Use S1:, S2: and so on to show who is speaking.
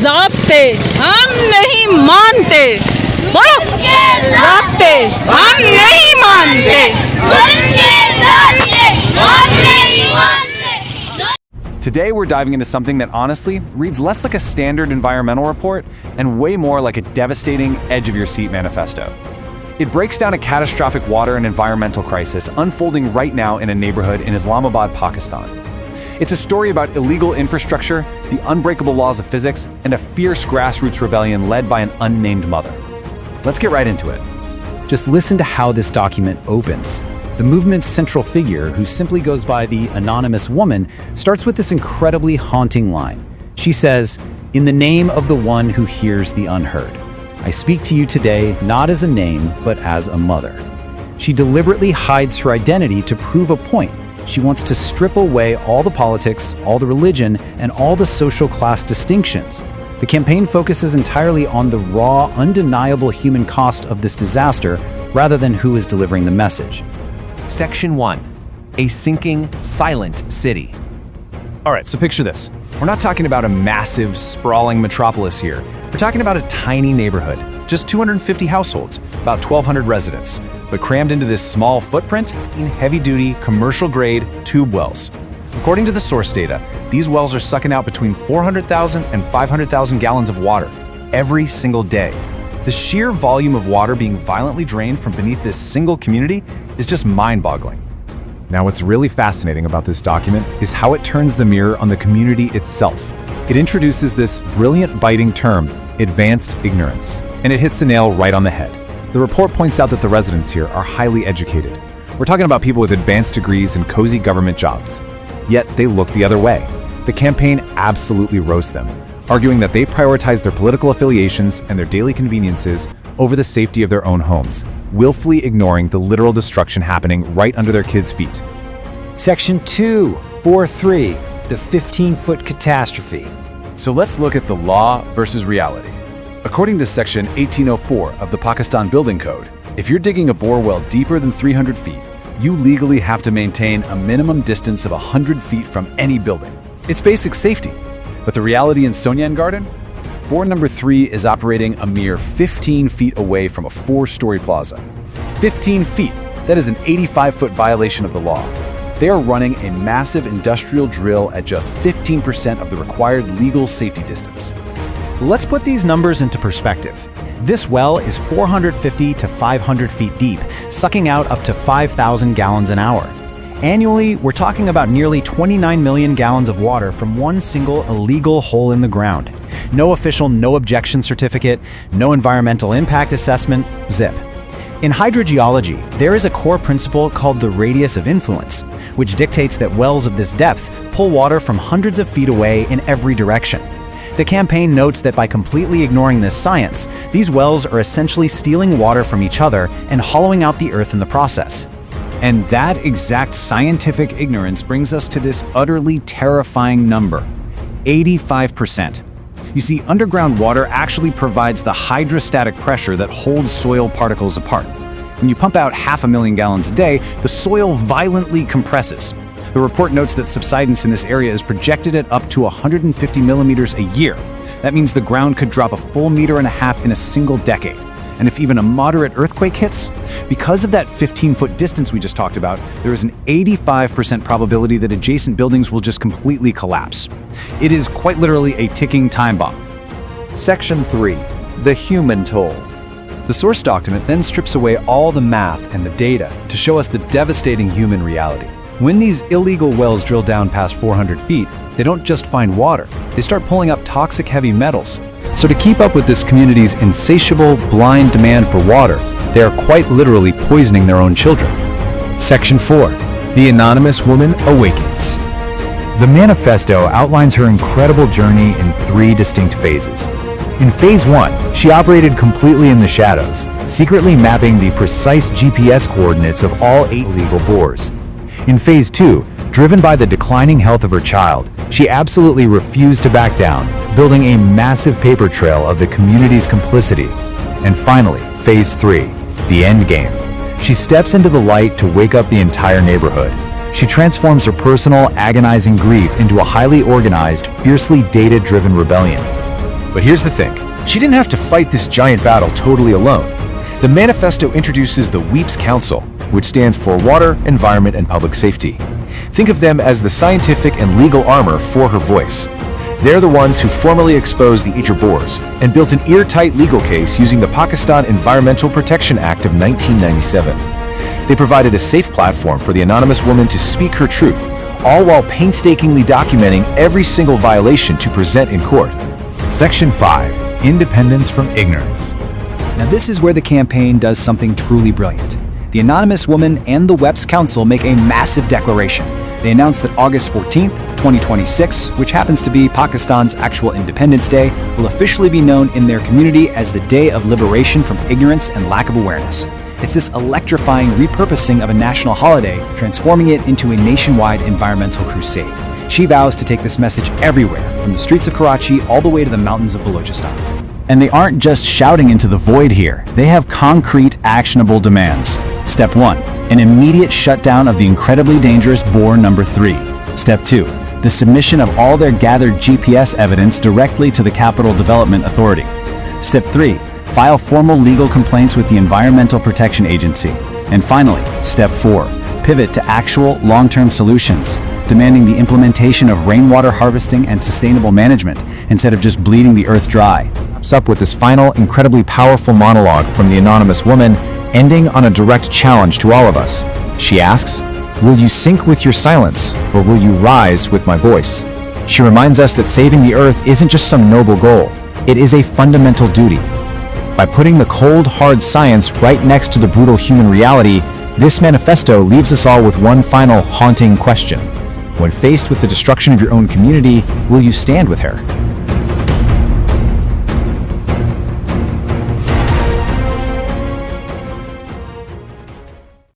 S1: ज़ाब्ते हम नहीं मानते। बोलो, ज़ाब्ते हम नहीं मानते।
S2: Today we're diving into something that honestly reads less like a standard environmental report and way more like a devastating edge-of-your-seat manifesto. It breaks down a catastrophic water and environmental crisis unfolding right now in a neighborhood in Islamabad, Pakistan. It's a story about illegal infrastructure, the unbreakable laws of physics, and a fierce grassroots rebellion led by an unnamed mother. Let's get right into it.
S3: Just listen to how this document opens. The movement's central figure, who simply goes by the anonymous woman, starts with this incredibly haunting line. She says, "In the name of the one who hears the unheard, I speak to you today not as a name, but as a mother." She deliberately hides her identity to prove a point. She wants to strip away all the politics, all the religion, and all the social class distinctions. The campaign focuses entirely on the raw, undeniable human cost of this disaster rather than who is delivering the message.
S4: Section 1. A sinking, silent city.
S2: All right, so picture this. We're not talking about a massive, sprawling metropolis here. We're talking about a tiny neighborhood, just 250 households, about 1,200 residents, but crammed into this small footprint in heavy-duty, commercial-grade tube wells. According to the source data, these wells are sucking out between 400,000 and 500,000 gallons of water every single day. The sheer volume of water being violently drained from beneath this single community is just mind-boggling. Now, what's really fascinating about this document is how it turns the mirror on the community itself. It introduces this brilliant, biting term, advanced ignorance, and it hits the nail right on the head. The report points out that the residents here are highly educated. We're talking about people with advanced degrees and cozy government jobs. Yet they look the other way. The campaign absolutely roasts them, arguing that they prioritize their political affiliations and their daily conveniences over the safety of their own homes, willfully ignoring the literal destruction happening right under their kids' feet.
S3: Section 243, the 15-foot catastrophe.
S2: So let's look at the law versus reality. According to Section 1804 of the Pakistan Building Code, if you're digging a bore well deeper than 300 feet, you legally have to maintain a minimum distance of 100 feet from any building. It's basic safety. But the reality in Soan Garden? Bore number 3 is operating a mere 15 feet away from a 4-story plaza. 15 feet! That is an 85-foot violation of the law. They are running a massive industrial drill at just 15% of the required legal safety distance.
S3: Let's put these numbers into perspective. This well is 450 to 500 feet deep, sucking out up to 5,000 gallons an hour. Annually, we're talking about nearly 29 million gallons of water from one single illegal hole in the ground. No official no objection certificate, no environmental impact assessment, zip. In hydrogeology, there is a core principle called the radius of influence, which dictates that wells of this depth pull water from hundreds of feet away in every direction. The campaign notes that by completely ignoring this science, these wells are essentially stealing water from each other and hollowing out the earth in the process. And that exact scientific ignorance brings us to this utterly terrifying number, 85%. You see, underground water actually provides the hydrostatic pressure that holds soil particles apart. When you pump out 500,000 gallons a day, the soil violently compresses. The report notes that subsidence in this area is projected at up to 150 millimeters a year. That means the ground could drop a full 1.5 meters in a single decade. And if even a moderate earthquake hits, because of that 15-foot distance we just talked about, there is an 85% probability that adjacent buildings will just completely collapse. It is quite literally a ticking time bomb.
S5: Section 3. The human toll.
S2: The source document then strips away all the math and the data to show us the devastating human reality. When these illegal wells drill down past 400 feet, they don't just find water, they start pulling up toxic heavy metals. So to keep up with this community's insatiable, blind demand for water, they are quite literally poisoning their own children.
S3: Section 4. The anonymous woman awakens.
S2: The manifesto outlines her incredible journey in 3 distinct phases. In Phase 1, she operated completely in the shadows, secretly mapping the precise GPS coordinates of all 8 legal bores. In Phase 2, driven by the declining health of her child, she absolutely refused to back down, building a massive paper trail of the community's complicity. And finally, Phase 3, the end game. She steps into the light to wake up the entire neighborhood. She transforms her personal, agonizing grief into a highly organized, fiercely data-driven rebellion. But here's the thing. She didn't have to fight this giant battle totally alone. The manifesto introduces the WEEP's Council, which stands for Water, Environment, and Public Safety. Think of them as the scientific and legal armor for her voice. They're the ones who formally exposed the nature bores and built an airtight legal case using the Pakistan Environmental Protection Act of 1997. They provided a safe platform for the anonymous woman to speak her truth, all while painstakingly documenting every single violation to present in court. Section 5. Independence from Ignorance.
S3: Now this is where the campaign does something truly brilliant. The anonymous woman and the WEP's Council make a massive declaration. They announce that August 14th, 2026, which happens to be Pakistan's actual Independence Day, will officially be known in their community as the Day of Liberation from Ignorance and Lack of Awareness. It's this electrifying repurposing of a national holiday, transforming it into a nationwide environmental crusade. She vows to take this message everywhere, from the streets of Karachi all the way to the mountains of Balochistan. And they aren't just shouting into the void here. They have concrete, actionable demands. Step 1. An immediate shutdown of the incredibly dangerous bore number 3. Step 2. The submission of all their gathered GPS evidence directly to the Capital Development Authority. Step 3. File formal legal complaints with the Environmental Protection Agency. And finally, Step 4. Pivot to actual, long-term solutions, demanding the implementation of rainwater harvesting and sustainable management instead of just bleeding the earth dry.
S2: Up with this final, incredibly powerful monologue from the anonymous woman, ending on a direct challenge to all of us. She asks, "Will you sink with your silence, or will you rise with my voice?" She reminds us that saving the earth isn't just some noble goal. It is a fundamental duty. By putting the cold, hard science right next to the brutal human reality, this manifesto leaves us all with one final haunting question. When faced with the destruction of your own community, will you stand with her?